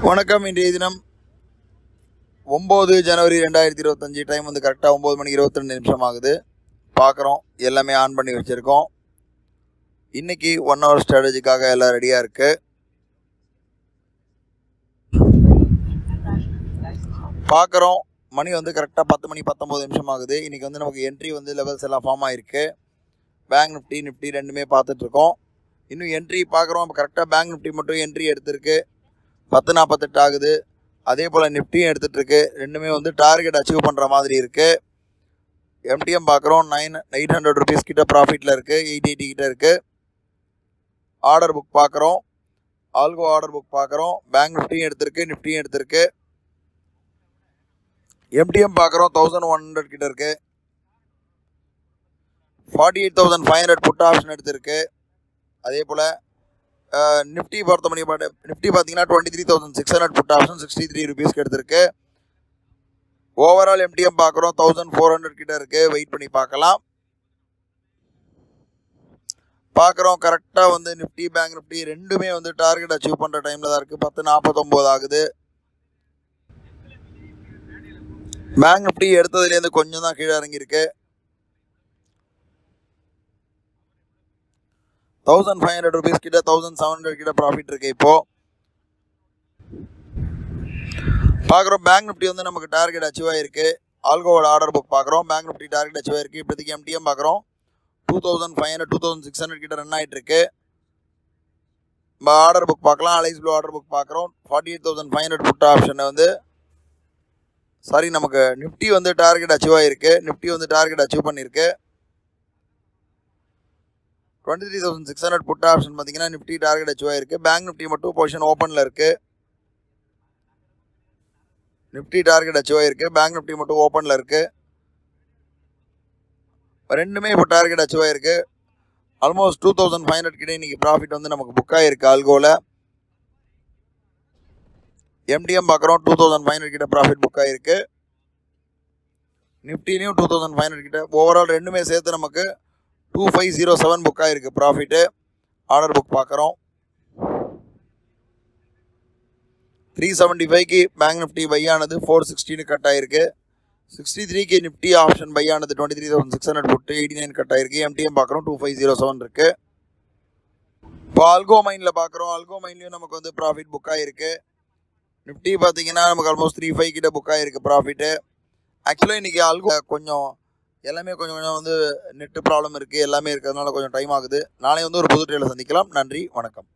வணக்கம். இன்றைய தினம் 9 ஜனவரி 2025. டைம் வந்து கரெக்டாக 9 மணி 22 நிமிஷம் ஆகுது. பார்க்குறோம், எல்லாமே ஆன் பண்ணி வச்சுருக்கோம். இன்றைக்கி 1 ஹவர் ஸ்ட்ராட்டஜிக்காக எல்லாம் ரெடியாக இருக்குது. பார்க்குறோம், மணி வந்து கரெக்டாக 10 மணி 19 நிமிஷம் ஆகுது. இன்றைக்கி வந்து நமக்கு என்ட்ரி வந்து லெவல்ஸ் எல்லாம் ஃபார்ம் ஆகிருக்கு. பேங்க் நிஃப்டி ரெண்டுமே பார்த்துட்ருக்கோம். இன்னும் என்ட்ரி பார்க்குறோம். இப்போ கரெக்டாக பேங்க் நிஃப்டி மட்டும் என்ட்ரி எடுத்திருக்கு. 10:48 ஆகுது. அதே போல் நிஃப்டியும் எடுத்துகிட்ருக்கு. ரெண்டுமே வந்து டார்கெட் அச்சீவ் பண்ணுற மாதிரி இருக்குது. எம்டிஎம் பார்க்குறோம், 800 rupees கிட்ட ப்ராஃபிட்டில் இருக்குது. 880 கிட்ட இருக்குது. ஆர்டர் புக் பார்க்குறோம், ஆல்கோ ஆர்டர் புக் பார்க்குறோம். பேங்க் நிஃப்டியும் எடுத்திருக்கு, நிஃப்டியும் எடுத்திருக்கு. எம்டிஎம் பார்க்குறோம், 1100 கிட்ட இருக்குது. 48,500 புட் ஆப்ஷன் எடுத்திருக்கு. அதே போல் நிஃப்டி பொறுத்த மணி நிஃப்டி பார்த்தீங்கன்னா 23,600 புட் ஆப்ஷன் 63 rupeesக்கு எடுத்திருக்கு. ஓவரால் எம்டிஎம் பார்க்குறோம், 1,400 கிட்ட இருக்குது. வெயிட் பண்ணி பார்க்கலாம். பார்க்குறோம், கரெக்டாக வந்து நிஃப்டி பேங்க் நிஃப்டி ரெண்டுமே வந்து டார்கெட் அச்சீவ் பண்ணுற டைமில் தான் இருக்குது. 10:49 ஆகுது. பேங்க் நிஃப்டி எடுத்ததுலேருந்து கொஞ்சம் தான் கீழே இறங்கியிருக்கு. 1,500 rupees கிட்ட 1,700 கிட்ட ப்ராஃபிட் இருக்குது. இப்போது பார்க்குறோம், பேங்க் நிஃப்டி வந்து நமக்கு டார்கெட் அச்சீவ் ஆகிருக்கு. ஆல்கோவோட ஆர்டர் புக் பார்க்குறோம், பேங்க் நிஃப்டி டார்கெட் அச்சீவ் ஆகிருக்கு. இப்போதைக்கு எம்டிஎம் பார்க்குறோம், 2,500 2,600 கிட்ட ரன் ஆகிட்டுருக்கு. ஆர்டர் புக் பார்க்கலாம், அலைஸ் ப்ளூ ஆர்டர் புக் பார்க்குறோம். 48,500 புட் ஆப்ஷன் வந்து நமக்கு நிஃப்டி வந்து டார்கெட் அச்சீவ் ஆகிருக்கு. நிஃப்டி வந்து டார்கெட் அச்சீவ் பண்ணியிருக்கு. 23,600 புட் ஆப்ஷன் பார்த்தீங்கன்னா நிஃப்டி டார்கெட் அச்சீவ் ஆகிருக்கு. பேங்க் நிஃப்டி மட்டும் பொசிஷன் ஓப்பனில் இருக்குது. நிஃப்டி டார்கெட் அச்சீவ் ஆகிருக்கு, பேங்க் நிஃப்டி மட்டும் ஓப்பனில் இருக்குது. ரெண்டுமே இப்போ டார்கெட் அச்சீவ் ஆகிருக்கு. ஆல்மோஸ்ட் 2,500 கிட்ட இன்றைக்கி ப்ராஃபிட் வந்து நமக்கு புக் ஆகிருக்கு. ஆல்கோவில் எம்டிஎம் பார்க்குறோம், 2,500 கிட்ட ப்ராஃபிட் புக் ஆகிருக்கு. நிஃப்டிலையும் 2,500 கிட்ட. ஓவரால் ரெண்டுமே சேர்த்து நமக்கு 2,507 புக் ஆகிருக்கு ப்ராஃபிட்டு. ஆர்டர் புக் பார்க்குறோம், 375க்கு பேங்க் நிஃப்டி பை ஆனது 460 கட் ஆகிருக்கு. 63க்கு நிஃப்டி ஆப்ஷன் பை ஆனது 23,600 புட்டு 89 கட் ஆகிருக்கு. எம்டிஎம் பார்க்குறோம், 2,507 இருக்குது. இப்போ ஆல்கோ மைனில் பார்க்குறோம், ஆல்கோ மைன்லேயும் நமக்கு வந்து ப்ராஃபிட் புக் ஆகிருக்கு. நிஃப்டி பார்த்தீங்கன்னா நமக்கு ஆல்மோஸ்ட் 3,500 கிட்ட புக் ஆகிருக்கு ப்ராஃபிட்டு. ஆக்சுவலாக இன்றைக்கி ஆல்கோ கொஞ்சம் எல்லாமே கொஞ்சம் வந்து நெட்டு ப்ராப்ளம் இருக்குது, எல்லாமே இருக்கிறதுனால கொஞ்சம் டைம் ஆகுது. நாளை வந்து ஒரு புது ட்ரேடில் சந்திக்கலாம். நன்றி, வணக்கம்.